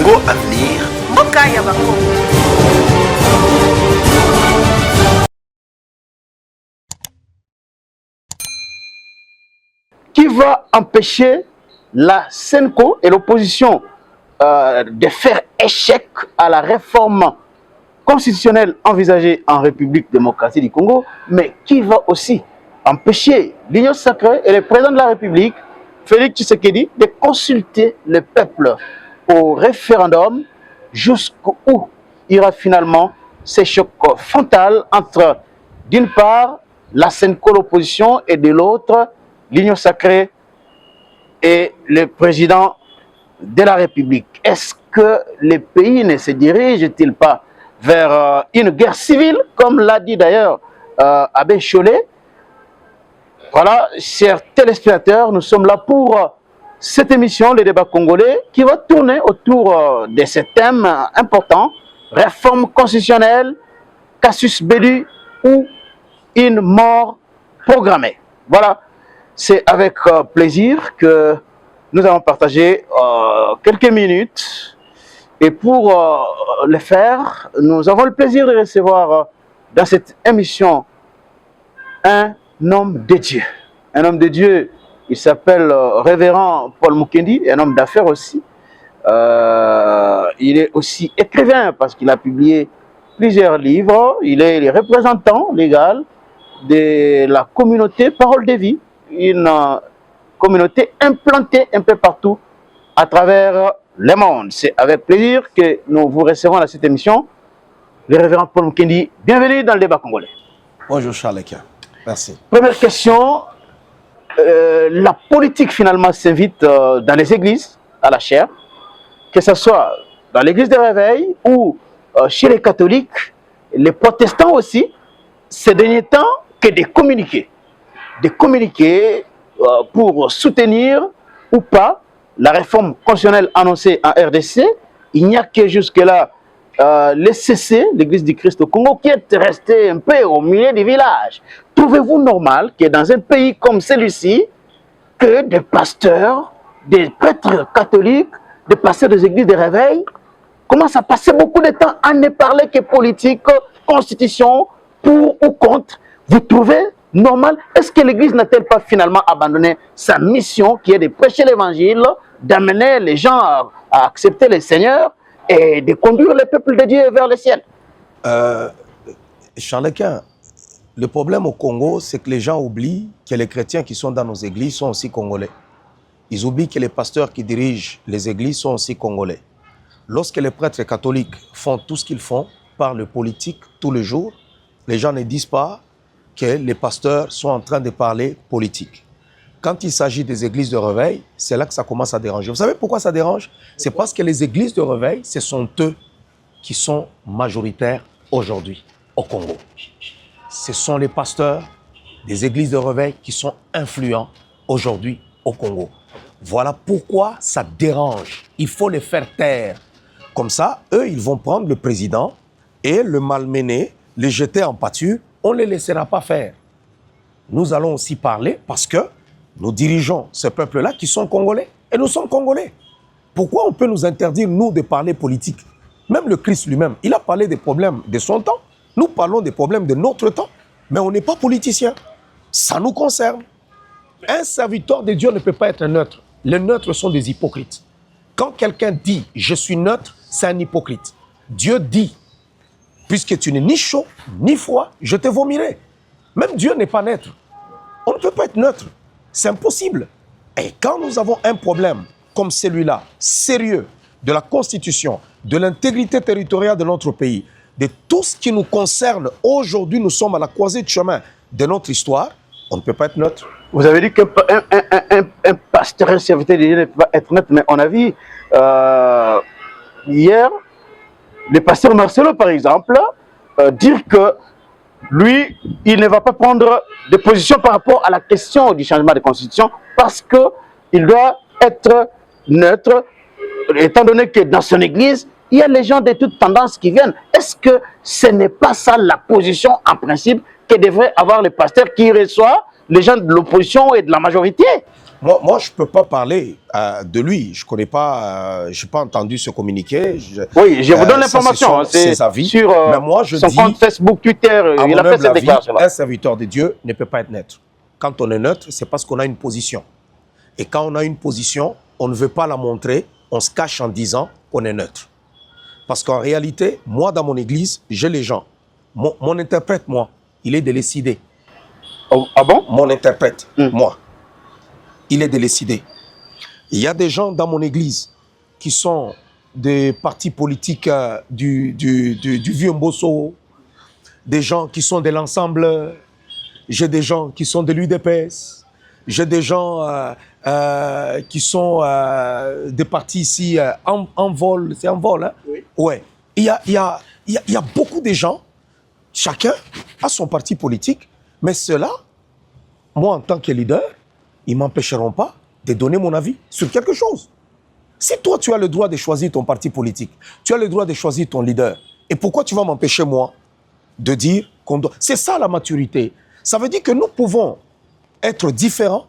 Congo Avenir. Mokaya Bakongo. Qui va empêcher la SENCO et l'opposition de faire échec à la réforme constitutionnelle envisagée en République démocratique du Congo, mais qui va aussi empêcher l'Union sacrée et le président de la République, Félix Tshisekedi, de consulter le peuple au référendum jusqu'où ira finalement ce choc frontal entre, d'une part, la SENCO, l'opposition, et de l'autre, l'Union sacrée et le président de la République. Est-ce que le pays ne se dirige-t-il pas vers une guerre civile, comme l'a dit d'ailleurs Abbé Chollet? Voilà, chers téléspectateurs, nous sommes là pour cette émission, les débats congolais, qui va tourner autour de ce thème important, réforme constitutionnelle, casus belli ou une mort programmée. Voilà, c'est avec plaisir que nous allons partager quelques minutes. Et pour le faire, nous avons le plaisir de recevoir dans cette émission un homme de Dieu. Un homme de Dieu, il s'appelle Révérend Paul Mukendi, un homme d'affaires aussi. Il est aussi écrivain parce qu'il a publié plusieurs livres. Il est le représentant légal de la communauté Parole de Vie, une communauté implantée un peu partout à travers le monde. C'est avec plaisir que nous vous recevons dans cette émission. Le révérend Paul Mukendi, bienvenue dans le débat congolais. Bonjour Charles. Merci. Première question, la politique finalement s'invite dans les églises à la chair, que ce soit dans l'église de réveil ou chez les catholiques, les protestants aussi, ces derniers temps, que de communiquer. De communiquer pour soutenir ou pas la réforme constitutionnelle annoncée en RDC. Il n'y a que jusque-là l'ECC, l'Église du Christ au Congo, qui est restée un peu au milieu du village. Trouvez-vous normal que dans un pays comme celui-ci, que des pasteurs, des prêtres catholiques, des pasteurs des églises de réveil commencent à passer beaucoup de temps à ne parler que politique, constitution, pour ou contre? Vous trouvez normal? Est-ce que l'Église n'a-t-elle pas finalement abandonné sa mission qui est de prêcher l'Évangile, d'amener les gens à accepter le Seigneur et de conduire le peuple de Dieu vers le ciel? Charles-Quint, le problème au Congo, c'est que les gens oublient que les chrétiens qui sont dans nos églises sont aussi congolais. Ils oublient que les pasteurs qui dirigent les églises sont aussi congolais. Lorsque les prêtres catholiques font tout ce qu'ils font, parlent politique tous les jours, les gens ne disent pas que les pasteurs sont en train de parler politique. Quand il s'agit des églises de réveil, c'est là que ça commence à déranger. Vous savez pourquoi ça dérange? C'est parce que les églises de réveil, ce sont eux qui sont majoritaires aujourd'hui au Congo. Ce sont les pasteurs des églises de réveil qui sont influents aujourd'hui au Congo. Voilà pourquoi ça dérange. Il faut les faire taire. Comme ça, eux, ils vont prendre le président et le malmener, les jeter en pâture. On ne les laissera pas faire. Nous allons aussi parler parce que nous dirigeons ce peuple-là qui sont congolais. Et nous sommes congolais. Pourquoi on peut nous interdire, nous, de parler politique? Même le Christ lui-même, il a parlé des problèmes de son temps. Nous parlons des problèmes de notre temps. Mais on n'est pas politicien. Ça nous concerne. Un serviteur de Dieu ne peut pas être neutre. Les neutres sont des hypocrites. Quand quelqu'un dit « je suis neutre », c'est un hypocrite. Dieu dit « puisque tu n'es ni chaud, ni froid, je te vomirai ». Même Dieu n'est pas neutre. On ne peut pas être neutre. C'est impossible. Et quand nous avons un problème comme celui-là, sérieux, de la Constitution, de l'intégrité territoriale de notre pays, de tout ce qui nous concerne, aujourd'hui nous sommes à la croisée de chemin de notre histoire, on ne peut pas être neutre. Vous avez dit qu'un pasteur, un serviteur de Dieu ne peut pas être neutre, mais on a vu hier, le pasteur Marcelo, par exemple, dire que lui, il ne va pas prendre de position par rapport à la question du changement de constitution parce qu'il doit être neutre, étant donné que dans son église, il y a les gens de toutes tendances qui viennent. Est-ce que ce n'est pas ça la position en principe que devrait avoir le pasteur qui reçoit les gens de l'opposition et de la majorité? Moi, je ne peux pas parler de lui. Je ne connais pas, je n'ai pas entendu ce communiqué. Oui, je vous donne l'information. C'est sa vie. Sur mais moi, je son dis, compte Facebook, Twitter, il a fait cette déclaration. Un serviteur de Dieu ne peut pas être neutre. Quand on est neutre, c'est parce qu'on a une position. Et quand on a une position, on ne veut pas la montrer, on se cache en disant qu'on est neutre. Parce qu'en réalité, moi, dans mon église, j'ai les gens. Mon interprète, moi, il est de l'ECD. Oh, ah bon? Mon interprète, moi, il est de l'ECD. Il y a des gens dans mon église qui sont des partis politiques du vieux Mbosso, des gens qui sont de l'ensemble, j'ai des gens qui sont de l'UDPS, j'ai des gens qui sont des partis ici en vol, c'est en vol, hein? Oui. Ouais. Il y a beaucoup de gens, chacun a son parti politique, mais ceux-là, moi en tant que leader, ils ne m'empêcheront pas de donner mon avis sur quelque chose. Si toi, tu as le droit de choisir ton parti politique, tu as le droit de choisir ton leader, et pourquoi tu vas m'empêcher, moi, de dire qu'on doit... C'est ça la maturité. Ça veut dire que nous pouvons être différents,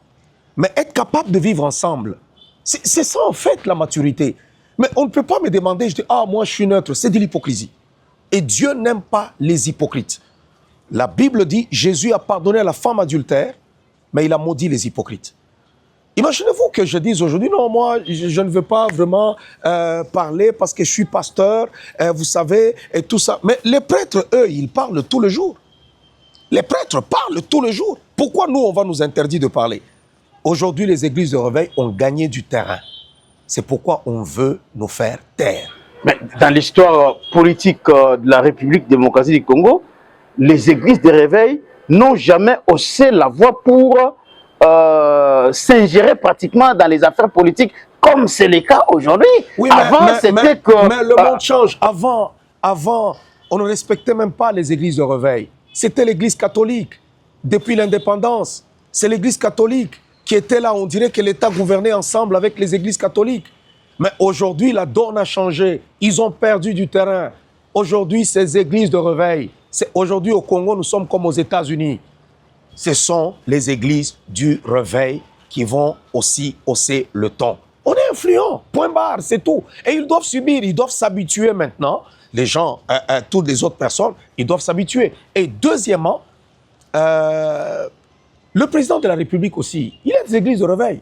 mais être capables de vivre ensemble. C'est ça, en fait, la maturité. Mais on ne peut pas me demander, je dis, ah, moi, je suis neutre. C'est de l'hypocrisie. Et Dieu n'aime pas les hypocrites. La Bible dit, Jésus a pardonné à la femme adultère, mais il a maudit les hypocrites. Imaginez-vous que je dise aujourd'hui, non, moi, je ne veux pas vraiment parler parce que je suis pasteur, vous savez, et tout ça. Mais les prêtres, eux, ils parlent tout le jour. Les prêtres parlent tout le jour. Pourquoi nous, on va nous interdire de parler? Aujourd'hui, les églises de réveil ont gagné du terrain. C'est pourquoi on veut nous faire taire. Mais dans l'histoire politique de la République démocratique du Congo, les églises de réveil n'ont jamais haussé la voix pour s'ingérer pratiquement dans les affaires politiques, comme c'est le cas aujourd'hui. Oui, avant, c'était que... Mais le monde change. Avant, on ne respectait même pas les églises de réveil. C'était l'église catholique. Depuis l'indépendance, c'est l'église catholique qui était là. On dirait que l'État gouvernait ensemble avec les églises catholiques. Mais aujourd'hui, la donne a changé. Ils ont perdu du terrain. Aujourd'hui, ces églises de réveil, aujourd'hui au Congo, nous sommes comme aux États-Unis. Ce sont les églises du réveil qui vont aussi hausser le ton. On est influent, point barre, c'est tout. Et ils doivent subir, ils doivent s'habituer maintenant. Les gens, toutes les autres personnes, ils doivent s'habituer. Et deuxièmement, le président de la République aussi, il a des églises de réveil.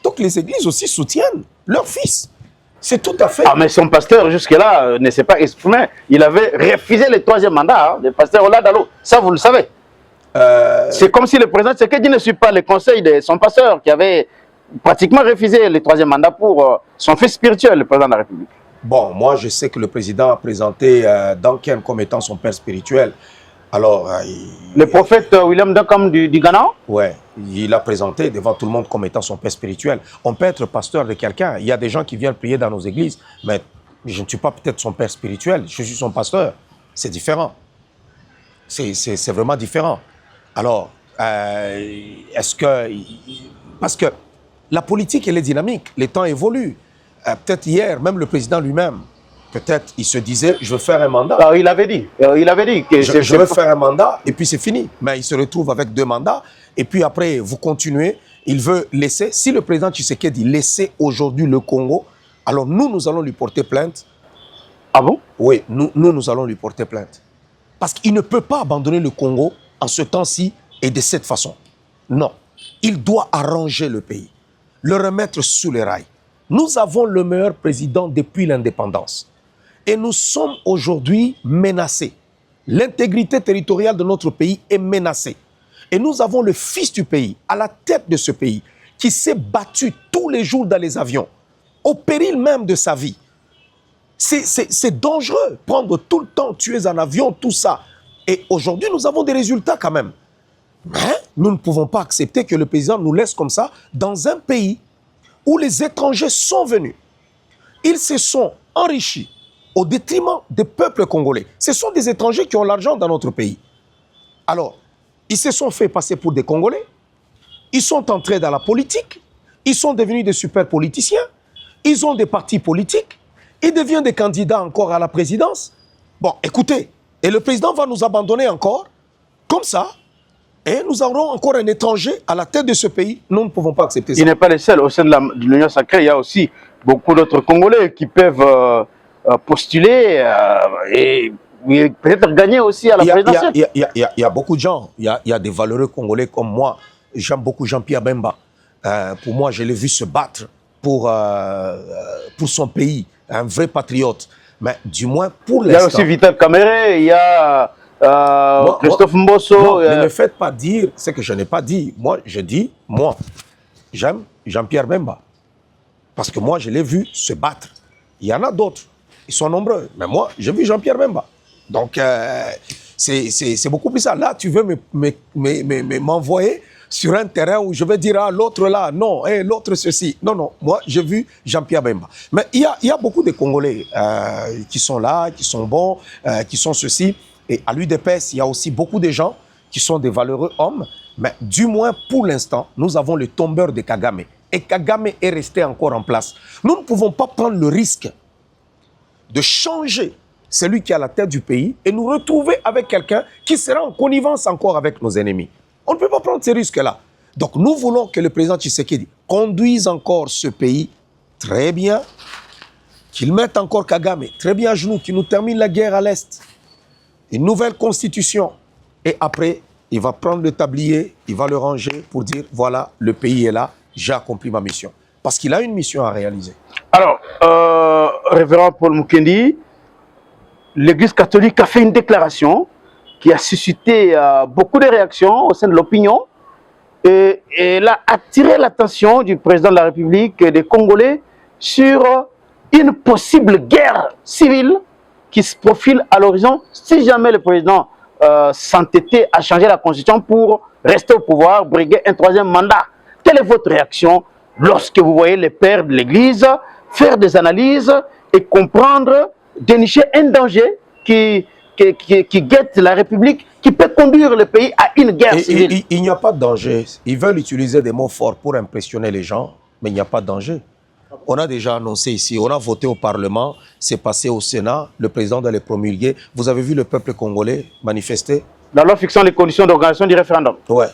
Donc les églises aussi soutiennent leurs fils. C'est tout à fait... Ah, mais son pasteur, jusque-là, ne s'est pas exprimé. Il avait refusé le troisième mandat, hein, le pasteur Oladalo. Ça, vous le savez. C'est comme si le président Tshisekedi ne suit pas les conseils de son pasteur qui avait pratiquement refusé le troisième mandat pour son fils spirituel, le président de la République. Bon, moi je sais que le président a présenté Duncan comme étant son père spirituel. Alors, le prophète William Duncan du Ghana? Ouais, il a présenté devant tout le monde comme étant son père spirituel. On peut être pasteur de quelqu'un. Il y a des gens qui viennent prier dans nos églises, mais je ne suis pas peut-être son père spirituel, je suis son pasteur. C'est différent. C'est vraiment différent. Alors, est-ce que... Parce que la politique, elle est dynamique, les temps évoluent. Peut-être hier, même le président lui-même, peut-être il se disait, je veux faire un mandat. Alors, il avait dit que je veux faire un mandat et puis c'est fini. Mais il se retrouve avec 2 mandats et puis après, vous continuez. Il veut laisser, si le président Tshisekedi laissait aujourd'hui le Congo, alors nous allons lui porter plainte. Ah bon? Oui, nous allons lui porter plainte. Parce qu'il ne peut pas abandonner le Congo en ce temps-ci et de cette façon. Non, il doit arranger le pays, le remettre sous les rails. Nous avons le meilleur président depuis l'indépendance. Et nous sommes aujourd'hui menacés. L'intégrité territoriale de notre pays est menacée. Et nous avons le fils du pays, à la tête de ce pays, qui s'est battu tous les jours dans les avions, au péril même de sa vie. C'est dangereux, prendre tout le temps, tuer un avion, tout ça. Et aujourd'hui, nous avons des résultats quand même. Mais nous ne pouvons pas accepter que le président nous laisse comme ça dans un pays où les étrangers sont venus. Ils se sont enrichis au détriment des peuples congolais. Ce sont des étrangers qui ont l'argent dans notre pays. Alors, ils se sont fait passer pour des Congolais. Ils sont entrés dans la politique. Ils sont devenus des super politiciens. Ils ont des partis politiques. Ils deviennent des candidats encore à la présidence. Bon, écoutez, et le président va nous abandonner encore, comme ça, et nous aurons encore un étranger à la tête de ce pays. Nous ne pouvons pas accepter ça. Il n'est pas le seul. Au sein de l'Union sacrée, il y a aussi beaucoup d'autres Congolais qui peuvent postuler et peut-être gagner aussi à la présidentielle. Il y a beaucoup de gens. Il y a des valeureux Congolais comme moi. J'aime beaucoup Jean-Pierre Bemba. Pour moi, je l'ai vu se battre pour son pays. Un vrai patriote. Mais du moins, pour l'instant... Il y a aussi Vital Kamere, il y a Christophe Mbosso. Non, ne me faites pas dire ce que je n'ai pas dit. Moi, je dis, moi, j'aime Jean-Pierre Bemba. Parce que moi, je l'ai vu se battre. Il y en a d'autres. Ils sont nombreux. Mais moi, j'ai vu Jean-Pierre Bemba. Donc, c'est beaucoup plus ça. Là, tu veux m'envoyer sur un terrain où je vais dire, ah, l'autre là, non, et l'autre ceci. Non, non, moi, j'ai vu Jean-Pierre Bemba. Mais il y a beaucoup de Congolais qui sont là, qui sont bons, qui sont ceci. Et à l'UDPS, il y a aussi beaucoup de gens qui sont des valeureux hommes. Mais du moins, pour l'instant, nous avons le tombeur de Kagame. Et Kagame est resté encore en place. Nous ne pouvons pas prendre le risque de changer celui qui est à la tête du pays et nous retrouver avec quelqu'un qui sera en connivence encore avec nos ennemis. On ne peut pas prendre ces risques-là. Donc nous voulons que le président Tshisekedi conduise encore ce pays très bien, qu'il mette encore Kagame très bien à genoux, qu'il nous termine la guerre à l'Est, une nouvelle constitution. Et après, il va prendre le tablier, il va le ranger pour dire, voilà, le pays est là, j'ai accompli ma mission. Parce qu'il a une mission à réaliser. Alors, révérend Paul Mukendi, l'Église catholique a fait une déclaration qui a suscité beaucoup de réactions au sein de l'opinion. Et elle a attiré l'attention du président de la République et des Congolais sur une possible guerre civile qui se profile à l'horizon si jamais le président s'entêtait à changer la constitution pour rester au pouvoir, briguer un troisième mandat. Quelle est votre réaction lorsque vous voyez les pères de l'Église faire des analyses et comprendre, dénicher un danger qui guette la République, qui peut conduire le pays à une guerre civile? Il n'y a pas de danger. Ils veulent utiliser des mots forts pour impressionner les gens, mais il n'y a pas de danger. On a déjà annoncé ici, on a voté au Parlement, c'est passé au Sénat, le président doit les promulguer. Vous avez vu le peuple congolais manifester? La loi fixant les conditions d'organisation du référendum. Ouais.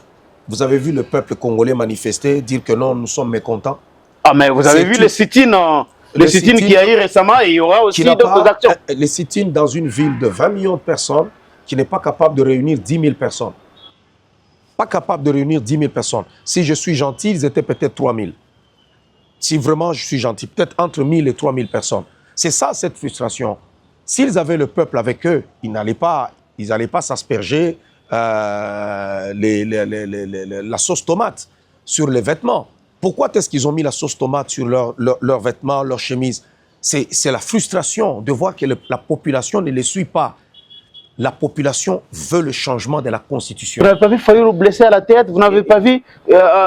Vous avez vu le peuple congolais manifester, dire que non, nous sommes mécontents? Ah, mais vous avez vu les sit-ins qu'il y a eu récemment et il y aura aussi d'autres actions. Les sit-ins dans une ville de 20 millions de personnes qui n'est pas capable de réunir 10 000 personnes. Pas capable de réunir 10 000 personnes. Si je suis gentil, ils étaient peut-être 3 000. Si vraiment je suis gentil, peut-être entre 1 000 et 3 000 personnes. C'est ça, cette frustration. S'ils avaient le peuple avec eux, ils n'allaient pas s'asperger la sauce tomate sur les vêtements. Pourquoi est-ce qu'ils ont mis la sauce tomate sur leurs vêtements, leurs chemises? C'est la frustration de voir que la population ne les suit pas. La population veut le changement de la Constitution. Vous n'avez pas vu Fayulu blessé à la tête? Vous n'avez pas vu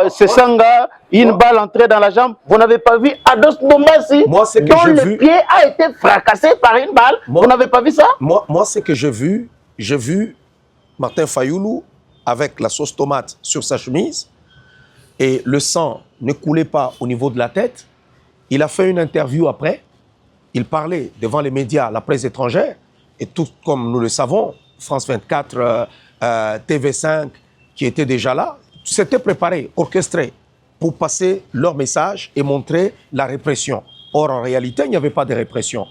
Sesanga, une balle entrée dans la jambe? Vous n'avez pas vu Ados Bombassi, dont le pied a été fracassé par une balle? Vous n'avez pas vu ça? Moi, ce que j'ai vu Martin Fayulu avec la sauce tomate sur sa chemise et le sang ne coulait pas au niveau de la tête. Il a fait une interview après. Il parlait devant les médias, la presse étrangère. Et tout comme nous le savons, France 24, TV5, qui étaient déjà là, s'étaient préparés, orchestrés, pour passer leur message et montrer la répression. Or, en réalité, il n'y avait pas de répression.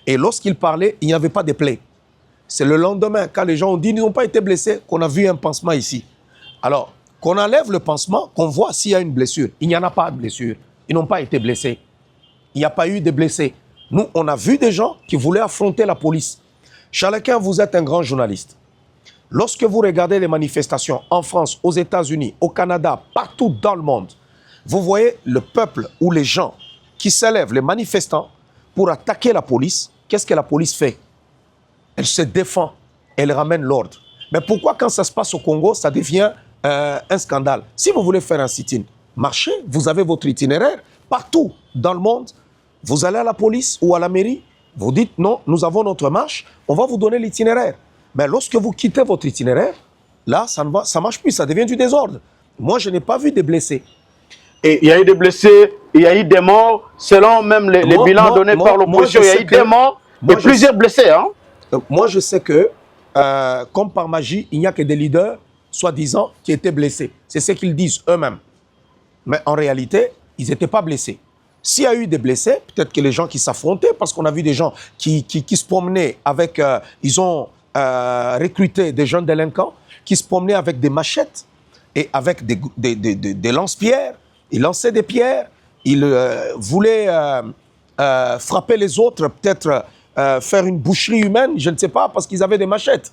Et lorsqu'ils parlaient, il n'y avait pas de plaies. C'est le lendemain, quand les gens ont dit qu'ils n'ont pas été blessés, qu'on a vu un pansement ici. Alors, qu'on enlève le pansement, qu'on voit s'il y a une blessure. Il n'y en a pas de blessure. Ils n'ont pas été blessés. Il n'y a pas eu de blessés. Nous, on a vu des gens qui voulaient affronter la police. Chalequin, vous êtes un grand journaliste. Lorsque vous regardez les manifestations en France, aux États-Unis, au Canada, partout dans le monde, vous voyez le peuple ou les gens qui s'élèvent, les manifestants, pour attaquer la police. Qu'est-ce que la police fait? Elle se défend, elle ramène l'ordre. Mais pourquoi quand ça se passe au Congo, ça devient un scandale? Si vous voulez faire un sit-in, marchez, vous avez votre itinéraire. Partout dans le monde, vous allez à la police ou à la mairie, vous dites non, nous avons notre marche, on va vous donner l'itinéraire. Mais lorsque vous quittez votre itinéraire, là, ça ne marche plus, ça devient du désordre. Moi, je n'ai pas vu de blessés. Et il y a eu des blessés, il y a eu des morts, selon même les bilans donnés par l'opposition, il y a eu des morts et plusieurs blessés. Hein? Moi, je sais que, comme par magie, il n'y a que des leaders soi-disant, qui étaient blessés. C'est ce qu'ils disent eux-mêmes. Mais en réalité, ils n'étaient pas blessés. S'il y a eu des blessés, peut-être que les gens qui s'affrontaient, parce qu'on a vu des gens qui se promenaient avec... ils ont recruté des jeunes délinquants qui se promenaient avec des machettes et avec des lance-pierres. Ils lançaient des pierres, ils voulaient frapper les autres, peut-être faire une boucherie humaine, je ne sais pas, parce qu'ils avaient des machettes.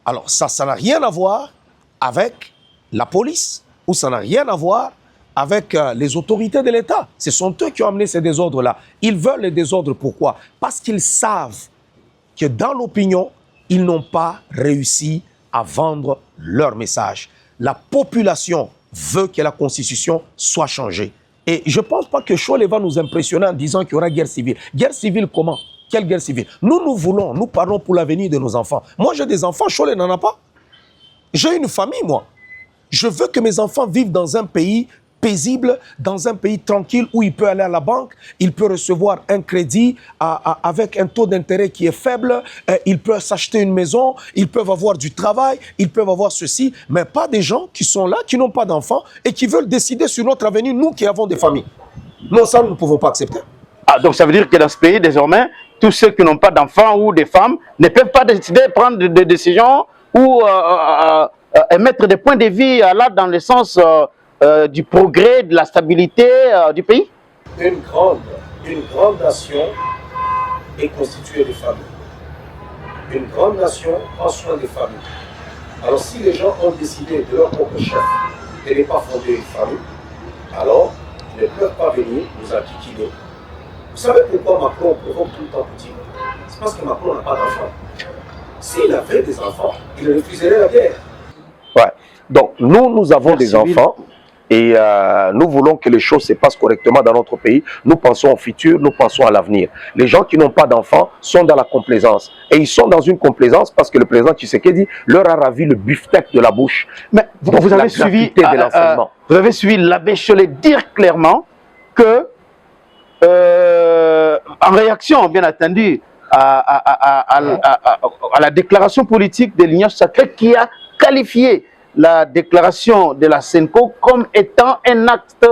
Alors ça n'a rien à voir avec la police, ou ça n'a rien à voir avec les autorités de l'État. Ce sont eux qui ont amené ces désordres-là. Ils veulent les désordres, pourquoi? Parce qu'ils savent que dans l'opinion, ils n'ont pas réussi à vendre leur message. La population veut que la Constitution soit changée. Et je ne pense pas que Cholet va nous impressionner en disant qu'il y aura guerre civile. Guerre civile comment? Quelle guerre civile? Nous parlons pour l'avenir de nos enfants. Moi, j'ai des enfants, Cholet n'en a pas. J'ai une famille, moi. Je veux que mes enfants vivent dans un pays paisible, dans un pays tranquille où il peut aller à la banque, il peut recevoir un crédit avec un taux d'intérêt qui est faible, il peut s'acheter une maison, ils peuvent avoir du travail, ils peuvent avoir ceci, mais pas des gens qui sont là, qui n'ont pas d'enfants et qui veulent décider sur notre avenir, nous qui avons des familles. Non, ça, nous ne pouvons pas accepter. Ah, donc ça veut dire que dans ce pays, désormais, tous ceux qui n'ont pas d'enfants ou des femmes ne peuvent pas décider de prendre des décisions ou émettre des points de vue là dans le sens du progrès, de la stabilité du pays. Une grande nation est constituée de familles. Une grande nation prend soin des familles. Alors si les gens ont décidé de leur propre chef de ne pas fonder une famille, alors ils ne peuvent pas venir nous enquiquiner. Vous savez pourquoi Macron provoque tout le temps Poutine? C'est parce que Macron n'a pas d'enfants. S'il avait des enfants, il refuserait la guerre. Ouais. Donc nous avons des enfants. Et nous voulons que les choses se passent correctement dans notre pays. Nous pensons au futur, nous pensons à l'avenir. Les gens qui n'ont pas d'enfants sont dans la complaisance. Et ils sont dans une complaisance parce que le président Tshisekedi leur a ravi le beefsteak de la bouche. Mais vous avez suivi l'abbé Cholet dire clairement que, en réaction, bien entendu, à la déclaration politique de l'Union sacrée qui a qualifié la déclaration de la SENCO comme étant un acte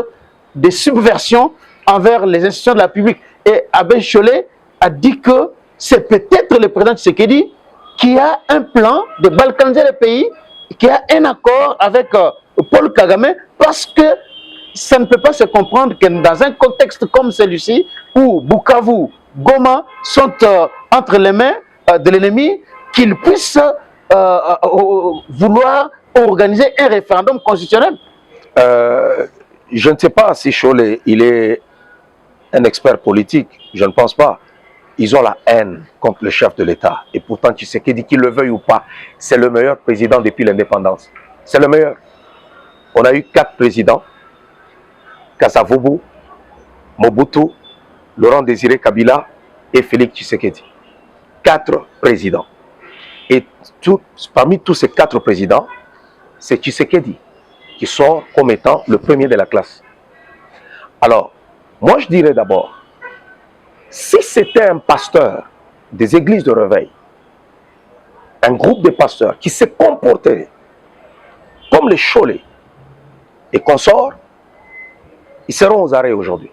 de subversion envers les institutions de la République. Et Abbé Cholet a dit que c'est peut-être le président Tshisekedi qui a un plan de balkaniser le pays, qui a un accord avec Paul Kagame, parce que ça ne peut pas se comprendre que dans un contexte comme celui-ci, où Bukavu, Goma sont entre les mains de l'ennemi, qu'il puisse vouloir organiser un référendum constitutionnel. Je ne sais pas si Cholet, il est un expert politique. Je ne pense pas. Ils ont la haine contre le chef de l'État. Et pourtant, Tshisekedi, qu'il le veuille ou pas, c'est le meilleur président depuis l'indépendance. C'est le meilleur. On a eu 4 présidents. Kasavubu, Mobutu, Laurent Désiré Kabila et Félix Tshisekedi. 4 présidents. Et parmi tous ces 4 présidents, c'est Tshisekedi qui sort comme étant le premier de la classe. Alors, moi je dirais d'abord, si c'était un pasteur des églises de réveil, un groupe de pasteurs qui se comportait comme les Cholet et consorts, ils seront aux arrêts aujourd'hui.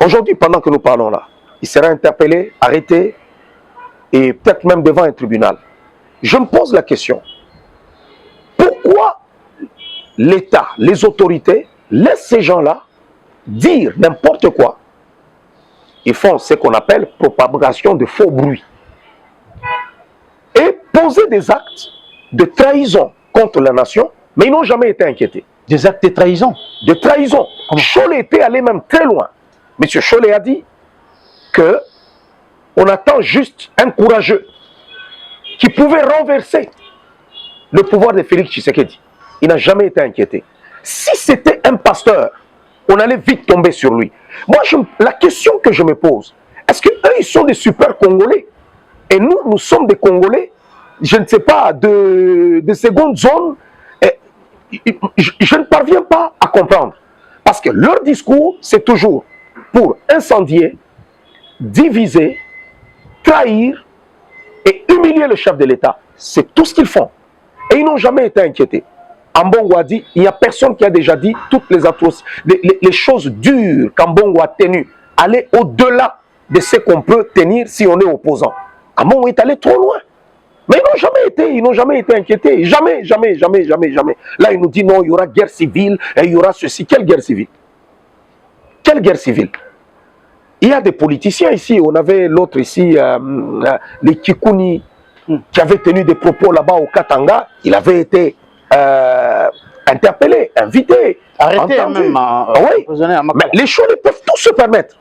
Aujourd'hui, pendant que nous parlons là, ils seraient interpellés, arrêtés et peut-être même devant un tribunal. Je me pose la question, pourquoi l'État, les autorités laissent ces gens-là dire n'importe quoi? Ils font ce qu'on appelle propagation de faux bruits et poser des actes de trahison contre la nation, mais ils n'ont jamais été inquiétés. Des actes de trahison? De trahison. Cholet était allé même très loin. Monsieur Cholet a dit que on attend juste un courageux qui pouvait renverser le pouvoir de Félix Tshisekedi. Il n'a jamais été inquiété. Si c'était un pasteur, on allait vite tomber sur lui. Moi, la question que je me pose, est-ce qu'eux, ils sont des super Congolais? Et nous, nous sommes des Congolais, je ne sais pas, de seconde zone. Je ne parviens pas à comprendre. Parce que leur discours, c'est toujours pour incendier, diviser, trahir et humilier le chef de l'État. C'est tout ce qu'ils font. Et ils n'ont jamais été inquiétés. Ambongo a dit, il n'y a personne qui a déjà dit toutes les atrocités, les choses dures qu'Ambongo a tenues, aller au-delà de ce qu'on peut tenir si on est opposant. Ambongo est allé trop loin. Mais ils n'ont jamais été inquiétés. Jamais, jamais, jamais, jamais, jamais. Là, il nous dit non, il y aura guerre civile, et il y aura ceci. Quelle guerre civile? Quelle guerre civile? Il y a des politiciens ici. On avait l'autre ici, les Kikuni, qui avait tenu des propos là-bas au Katanga. Il avait été interpellé, invité, arrêté entendu. même. Oui. Mais les choses peuvent tous se permettre.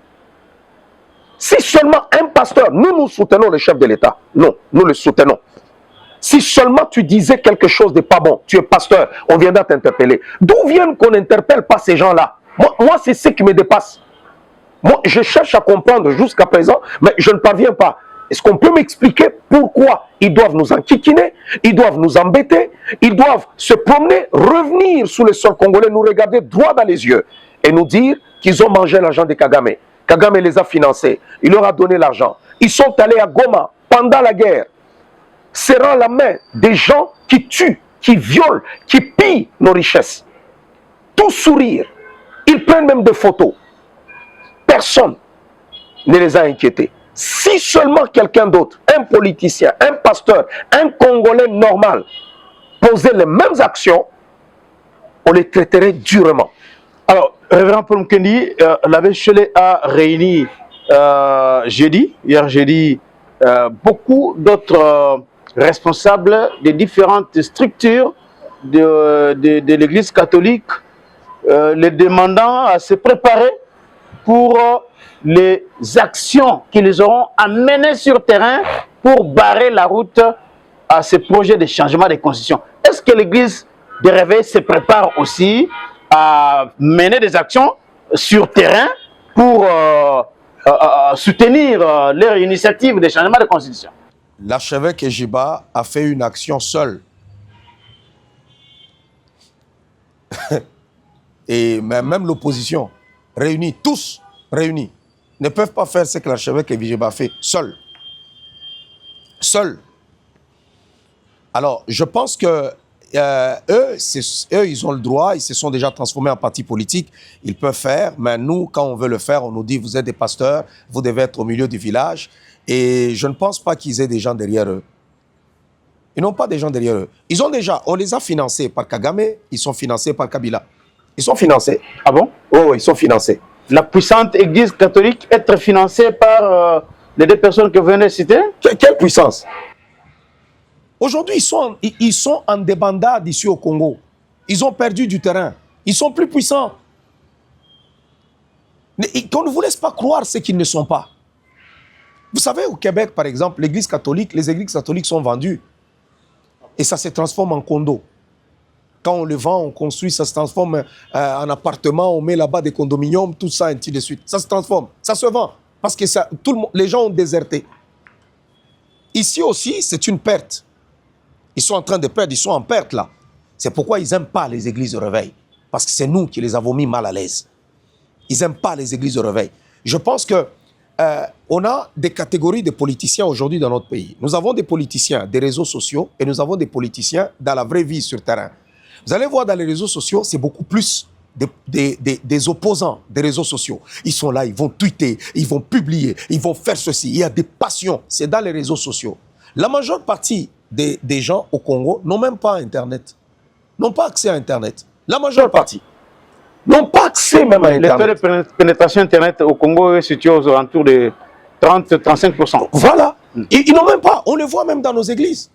Si seulement un pasteur, nous soutenons le chef de l'État. Non, nous le soutenons. Si seulement tu disais quelque chose de pas bon, tu es pasteur, on viendra t'interpeller. D'où vient qu'on n'interpelle pas ces gens-là? Moi c'est ce qui me dépasse. Moi, je cherche à comprendre jusqu'à présent, mais je ne parviens pas. Est-ce qu'on peut m'expliquer pourquoi ils doivent nous enquiquiner, ils doivent nous embêter, ils doivent se promener, revenir sous le sol congolais, nous regarder droit dans les yeux et nous dire qu'ils ont mangé l'argent de Kagame. Kagame les a financés, il leur a donné l'argent. Ils sont allés à Goma pendant la guerre, serrant la main des gens qui tuent, qui violent, qui pillent nos richesses. Tout sourire. Ils prennent même des photos. Personne ne les a inquiétés. Si seulement quelqu'un d'autre, un politicien, un pasteur, un Congolais normal, posait les mêmes actions, on les traiterait durement. Alors, Révérend Paul Mukendi, l'abbé Chollet a réuni hier jeudi, beaucoup d'autres responsables des différentes structures de l'Église catholique, les demandant à se préparer pour les actions qu'ils auront à mener sur terrain pour barrer la route à ce projet de changement de constitution. Est-ce que l'Église de Réveil se prépare aussi à mener des actions sur terrain pour soutenir leur initiative de changement de constitution? L'archevêque Ejiba a fait une action seule. Et même l'opposition, réunis, tous réunis, ne peuvent pas faire ce que l'archevêque Ejiba a fait seul. Seul. Alors, je pense que eux, ils ont le droit, ils se sont déjà transformés en parti politique, ils peuvent faire, mais nous, quand on veut le faire, on nous dit, vous êtes des pasteurs, vous devez être au milieu du village, et je ne pense pas qu'ils aient des gens derrière eux. Ils n'ont pas des gens derrière eux. Ils ont déjà, on les a financés par Kagame, ils sont financés par Kabila. Ils sont financés. Ah bon? Oh, ils sont financés. La puissante Église catholique être financée par les deux personnes que vous venez de citer? Quelle puissance? Aujourd'hui, ils sont en débandade ici au Congo. Ils ont perdu du terrain. Ils sont plus puissants. Qu'on ne vous laisse pas croire ce qu'ils ne sont pas. Vous savez, au Québec, par exemple, les églises catholiques sont vendues. Et ça se transforme en condo. Quand on le vend, on construit, ça se transforme en appartement, on met là-bas des condominiums, tout ça, ainsi de suite. Ça se transforme, ça se vend. Parce que les gens ont déserté. Ici aussi, c'est une perte. Ils sont en train de perdre, ils sont en perte là. C'est pourquoi ils n'aiment pas les églises de réveil. Parce que c'est nous qui les avons mis mal à l'aise. Ils n'aiment pas les églises de réveil. Je pense que on a des catégories de politiciens aujourd'hui dans notre pays. Nous avons des politiciens des réseaux sociaux et nous avons des politiciens dans la vraie vie sur terrain. Vous allez voir dans les réseaux sociaux, c'est beaucoup plus des opposants des réseaux sociaux. Ils sont là, ils vont tweeter, ils vont publier, ils vont faire ceci. Il y a des passions, c'est dans les réseaux sociaux. La majeure partie des gens au Congo n'ont même pas Internet, n'ont pas accès à Internet. La majeure partie n'ont pas accès même à Internet. Le taux de pénétration Internet au Congo est situé aux alentours de 30-35%. Voilà. Ils n'ont même pas. On le voit même dans nos églises.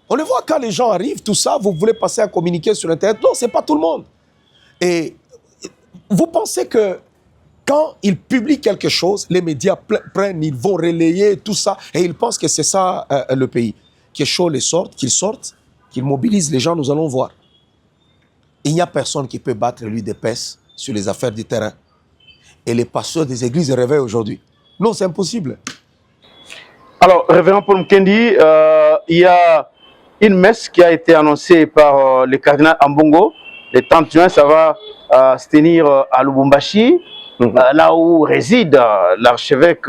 On le voit quand les gens arrivent, tout ça, vous voulez passer à communiquer sur Internet. Non, ce n'est pas tout le monde. Et vous pensez que quand ils publient quelque chose, les médias prennent, ils vont relayer tout ça, et ils pensent que c'est ça le pays. Que chaud les sortent, qu'ils mobilisent les gens, nous allons voir. Il n'y a personne qui peut battre l'UDPS sur les affaires du terrain. Et les pasteurs des églises se réveillent aujourd'hui. Non, c'est impossible. Alors, Révérend Paul Mukendi, il y a une messe qui a été annoncée par le cardinal Ambongo. Le 30 juin, ça va se tenir à Lubumbashi, là où réside l'archevêque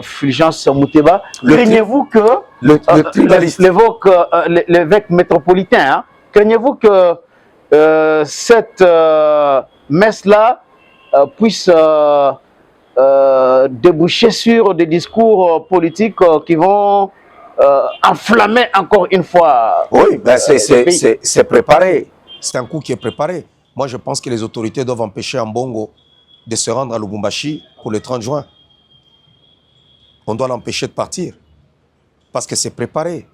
Fulgence Muteba. Craignez-vous que le tribaliste. L'évêque métropolitain. Hein. Craignez-vous que cette messe-là puisse déboucher sur des discours politiques qui vont enflammer encore une fois. Oui, ben c'est préparé. C'est un coup qui est préparé. Moi, je pense que les autorités doivent empêcher Ambongo de se rendre à Lubumbashi pour le 30 juin. On doit l'empêcher de partir. Parce que c'est préparé.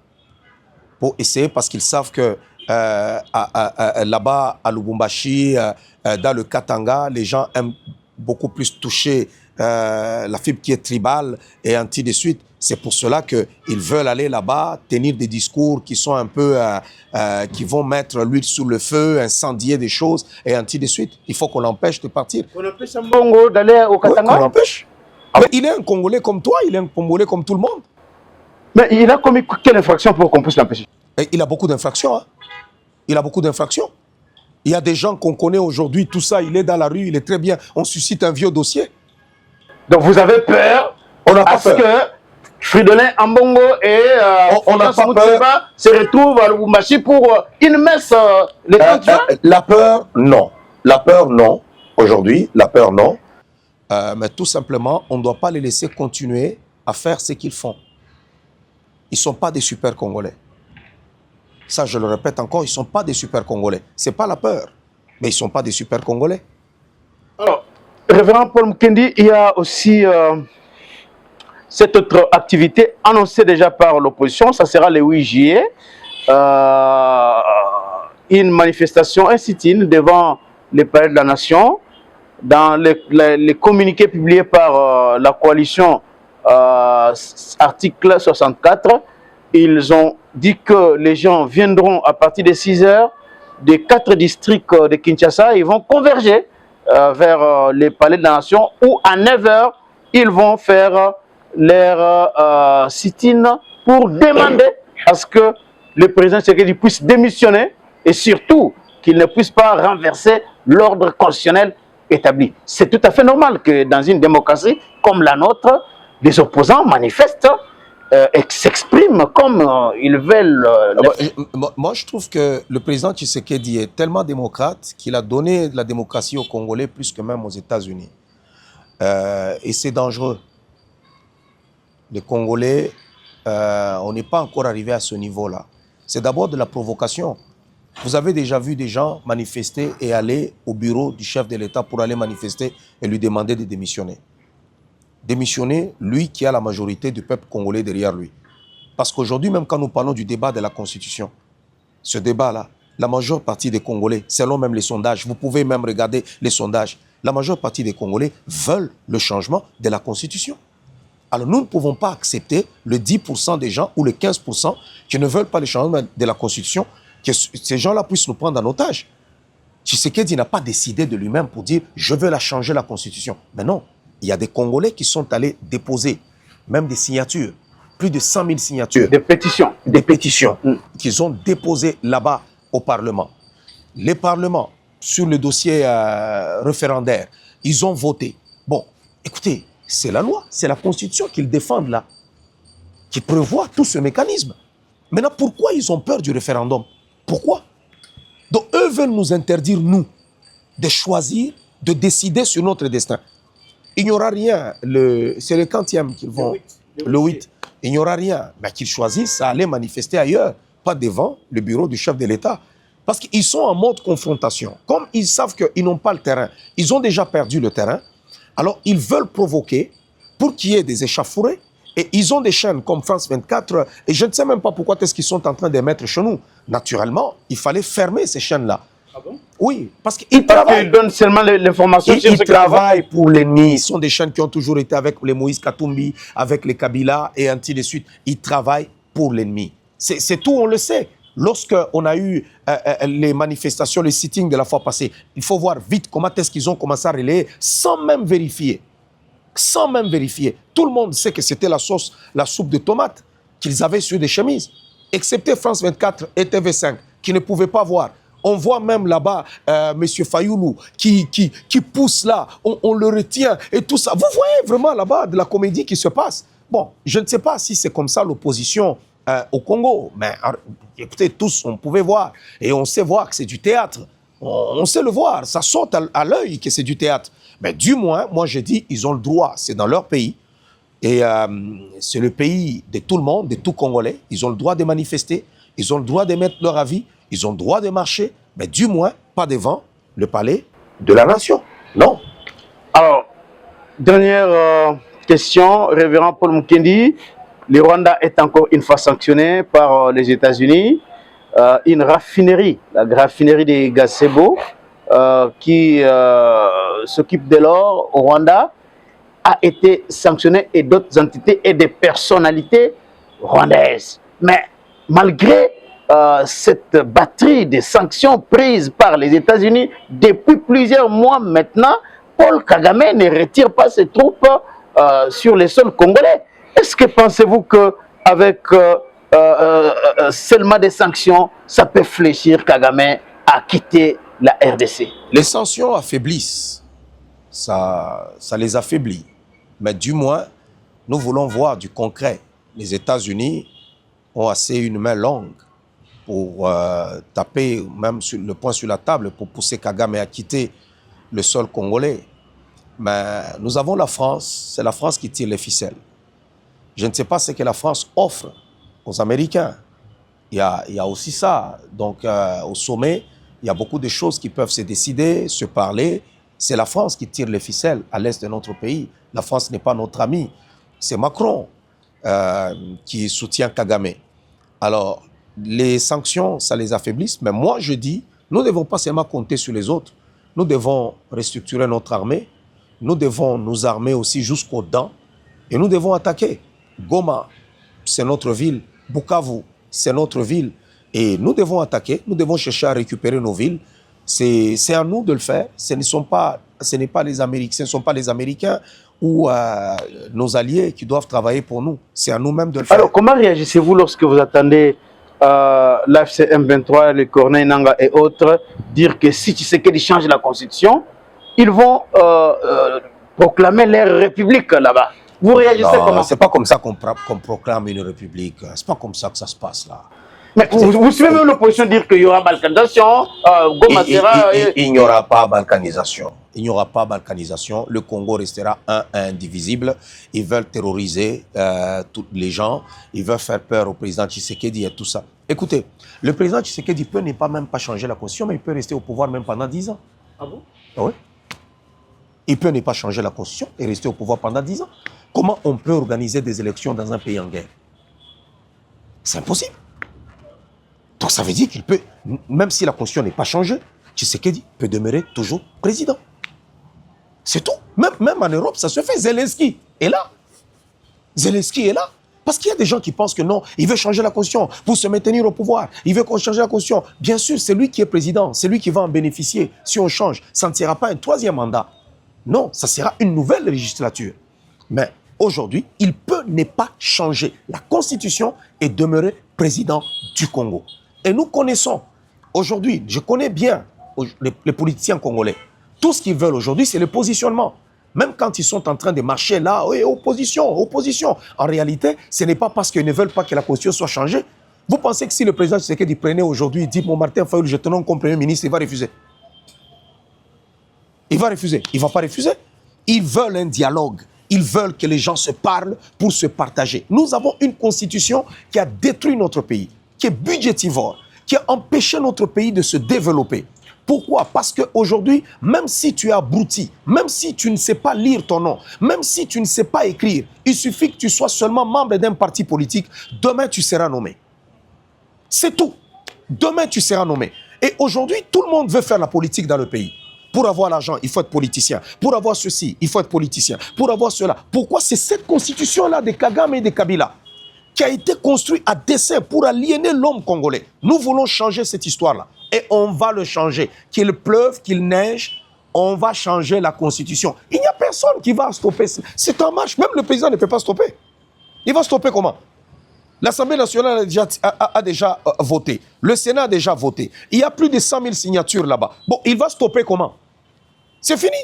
Pour essayer, parce qu'ils savent que là-bas, à Lubumbashi, dans le Katanga, les gens aiment beaucoup plus toucher la fibre qui est tribale et ainsi de suite. C'est pour cela qu'ils veulent aller là-bas, tenir des discours qui sont un peu, qui vont mettre l'huile sous le feu, incendier des choses et ainsi de suite. Il faut qu'on l'empêche de partir. Qu'on empêche Mbongo d'aller au Katanga? Oui, qu'on l'empêche. Mais il est un Congolais comme toi, il est un Congolais comme tout le monde. Mais il a commis quelle infraction pour qu'on puisse l'empêcher? Il a beaucoup d'infractions. Hein. Il a beaucoup d'infractions. Il y a des gens qu'on connaît aujourd'hui, tout ça, il est dans la rue, il est très bien. On suscite un vieux dossier. Donc vous avez peur? On n'a pas peur. Que Fridolin Ambongo et on n'a pas peur. Se retrouvent à Lubumbashi pour une messe le 30 juin? La peur, non. La peur, non. Aujourd'hui, la peur, non. Mais tout simplement, on ne doit pas les laisser continuer à faire ce qu'ils font. Ils ne sont pas des super Congolais. Ça, je le répète encore, ils ne sont pas des super Congolais. Ce n'est pas la peur, mais ils ne sont pas des super Congolais. Alors, révérend Paul Mukendi, il y a aussi cette autre activité annoncée déjà par l'opposition. Ça sera le 8 juillet. Une manifestation, un sit-in devant les palais de la Nation. Dans les communiqués publiés par la coalition article 64, ils ont dit que les gens viendront à partir de 6 heures des 4 districts de Kinshasa. Ils vont converger vers les palais de la Nation où à 9 heures, ils vont faire leur sit-in pour demander à ce que le président Tshisekedi puisse démissionner et surtout qu'il ne puisse pas renverser l'ordre constitutionnel établi. C'est tout à fait normal que dans une démocratie comme la nôtre, les opposants manifestent et s'expriment comme ils veulent. Moi, je trouve que le président Tshisekedi est tellement démocrate qu'il a donné la démocratie aux Congolais plus que même aux États-Unis. Et c'est dangereux. Les Congolais, on n'est pas encore arrivé à ce niveau-là. C'est d'abord de la provocation. Vous avez déjà vu des gens manifester et aller au bureau du chef de l'État pour aller manifester et lui demander de démissionner. Démissionner, lui qui a la majorité du peuple congolais derrière lui. Parce qu'aujourd'hui, même quand nous parlons du débat de la Constitution, ce débat-là, la majeure partie des Congolais, selon même les sondages, vous pouvez même regarder les sondages, la majeure partie des Congolais veulent le changement de la Constitution. Alors nous ne pouvons pas accepter le 10% des gens ou le 15% qui ne veulent pas le changement de la Constitution, que ces gens-là puissent nous prendre en otage. Tshisekedi n'a pas décidé de lui-même pour dire « je veux la changer la Constitution ». Mais non, il y a des Congolais qui sont allés déposer même des signatures, plus de 100 000 signatures. Des pétitions. Des pétitions qu'ils ont déposées là-bas au Parlement. Les parlements, sur le dossier référendaire, ils ont voté. Bon, écoutez, c'est la loi, c'est la Constitution qu'ils défendent là, qui prévoit tout ce mécanisme. Maintenant, pourquoi ils ont peur du référendum? Pourquoi? Donc, eux veulent nous interdire, nous, de choisir, de décider sur notre destin. Il n'y aura rien, c'est le 40e qu'ils vont, le 8. Il n'y aura rien, mais qu'ils choisissent à aller manifester ailleurs, pas devant le bureau du chef de l'État. Parce qu'ils sont en mode confrontation. Comme ils savent qu'ils n'ont pas le terrain, ils ont déjà perdu le terrain, alors ils veulent provoquer pour qu'il y ait des échauffourées. Et ils ont des chaînes comme France 24, et je ne sais même pas pourquoi est-ce qu'ils sont en train de mettre chez nous. Naturellement, il fallait fermer ces chaînes-là. Ah bon? Oui, parce qu'ils travaillent. Ils donnent seulement l'information sur Ils ce travaillent pour l'ennemi. Ce sont des chaînes qui ont toujours été avec les Moïse Katumbi, avec les Kabila et ainsi de suite. Ils travaillent pour l'ennemi. C'est tout, on le sait. Lorsqu'on a eu les manifestations, les sittings de la fois passée, il faut voir vite comment est-ce qu'ils ont commencé à relayer sans même vérifier. Sans même vérifier. Tout le monde sait que c'était la sauce, la soupe de tomates qu'ils avaient sur des chemises. Excepté France 24 et TV5, qui ne pouvaient pas voir. On voit même là-bas M. Fayoulou qui pousse là, on le retient et tout ça. Vous voyez vraiment là-bas de la comédie qui se passe. Bon, je ne sais pas si c'est comme ça l'opposition au Congo. Mais écoutez, tous, on pouvait voir. Et on sait voir que c'est du théâtre. On sait le voir. Ça saute à l'œil que c'est du théâtre. Mais du moins, moi, je dis, ils ont le droit. C'est dans leur pays. Et c'est le pays de tout le monde, de tout Congolais. Ils ont le droit de manifester. Ils ont le droit d'émettre leur avis. Ils ont le droit de marcher. Mais du moins, pas devant le palais de la nation. Non. Alors, dernière question, révérend Paul Mukendi. Le Rwanda est encore une fois sanctionné par les États-Unis. Une raffinerie, la raffinerie de Gasebo, qui s'occupe de l'or au Rwanda, a été sanctionnée, et d'autres entités et des personnalités rwandaises. Mais malgré cette batterie de sanctions prises par les États-Unis depuis plusieurs mois maintenant, Paul Kagame ne retire pas ses troupes sur les sols congolais. Est-ce que pensez-vous qu'avec seulement des sanctions, ça peut fléchir Kagame à quitter la RDC? Les sanctions affaiblissent. Ça les affaiblit. Mais du moins, nous voulons voir du concret. Les États-Unis ont assez une main longue pour taper même sur le poing sur la table pour pousser Kagame à quitter le sol congolais. Mais nous avons la France, c'est la France qui tire les ficelles. Je ne sais pas ce que la France offre aux Américains. Il y a aussi ça. Donc au sommet, il y a beaucoup de choses qui peuvent se décider, se parler. C'est la France qui tire les ficelles à l'est de notre pays. La France n'est pas notre ami. C'est Macron qui soutient Kagame. Alors, les sanctions, ça les affaiblit. Mais moi, je dis, nous ne devons pas seulement compter sur les autres. Nous devons restructurer notre armée. Nous devons nous armer aussi jusqu'aux dents. Et nous devons attaquer. Goma, c'est notre ville. Bukavu, c'est notre ville. Et nous devons attaquer. Nous devons chercher à récupérer nos villes. C'est à nous de le faire. Ce ne pas les Américains, ce ne sont pas les Américains ou nos alliés qui doivent travailler pour nous. C'est à nous-mêmes de le faire. Alors, comment réagissez-vous lorsque vous attendez l'AFC M23, les Corneille Nangaa et autres dire que si Tshisekedi change la constitution, ils vont proclamer leur république là-bas? Vous réagissez comment? C'est pas comme ça qu'on proclame une république. C'est pas comme ça que ça se passe là. Mais vous suivez même l'opposition dire qu'il y aura balkanisation, Goma sera... Il n'y aura pas balkanisation. Il n'y aura pas balkanisation. Le Congo restera indivisible. Ils veulent terroriser tous les gens. Ils veulent faire peur au président Tshisekedi et tout ça. Écoutez, le président Tshisekedi peut ne pas même pas changer la constitution, mais il peut rester au pouvoir même pendant 10 ans. Ah bon? Oui. Il peut ne pas changer la constitution et rester au pouvoir pendant 10 ans. Comment on peut organiser des élections dans un pays en guerre? C'est impossible. Donc ça veut dire qu'il peut, même si la constitution n'est pas changée, Tshisekedi peut demeurer toujours président. C'est tout. Même en Europe, ça se fait. Zelensky est là. Zelensky est là. Parce qu'il y a des gens qui pensent que non, il veut changer la constitution pour se maintenir au pouvoir. Il veut qu'on change la constitution. Bien sûr, c'est lui qui est président. C'est lui qui va en bénéficier. Si on change, ça ne sera pas un troisième mandat. Non, ça sera une nouvelle législature. Mais aujourd'hui, il peut ne pas changer la constitution et demeurer président du Congo. Et nous connaissons, aujourd'hui, je connais bien les politiciens congolais. Tout ce qu'ils veulent aujourd'hui, c'est le positionnement. Même quand ils sont en train de marcher là, oui, opposition, opposition. En réalité, ce n'est pas parce qu'ils ne veulent pas que la constitution soit changée. Vous pensez que si le président Tshisekedi prenait aujourd'hui et dit « Mon Martin Fayulu, je te nomme comme premier ministre », il va refuser? Il va refuser. Il ne va pas refuser. Ils veulent un dialogue. Ils veulent que les gens se parlent pour se partager. Nous avons une constitution qui a détruit notre pays, qui est budgétivore, qui a empêché notre pays de se développer. Pourquoi? Parce qu'aujourd'hui, même si tu es abruti, même si tu ne sais pas lire ton nom, même si tu ne sais pas écrire, il suffit que tu sois seulement membre d'un parti politique, demain tu seras nommé. C'est tout. Demain tu seras nommé. Et aujourd'hui, tout le monde veut faire la politique dans le pays. Pour avoir l'argent, il faut être politicien. Pour avoir ceci, il faut être politicien. Pour avoir cela. Pourquoi? C'est cette constitution-là de Kagame et de Kabila qui a été construite à dessein pour aliéner l'homme congolais. Nous voulons changer cette histoire-là. Et on va le changer. Qu'il pleuve, qu'il neige, on va changer la constitution. Il n'y a personne qui va stopper. C'est en marche. Même le président ne peut pas stopper. Il va stopper comment? L'Assemblée nationale a déjà voté. Le Sénat a déjà voté. Il y a plus de 100 000 signatures là-bas. Bon, il va stopper comment? C'est fini.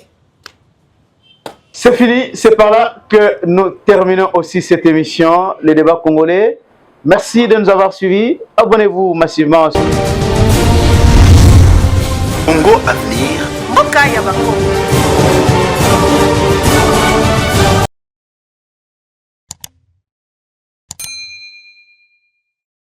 C'est fini. C'est par là que nous terminons aussi cette émission, les débats congolais. Merci de nous avoir suivis. Abonnez-vous massivement. Congo Avenir. Mboka ya Bakongo.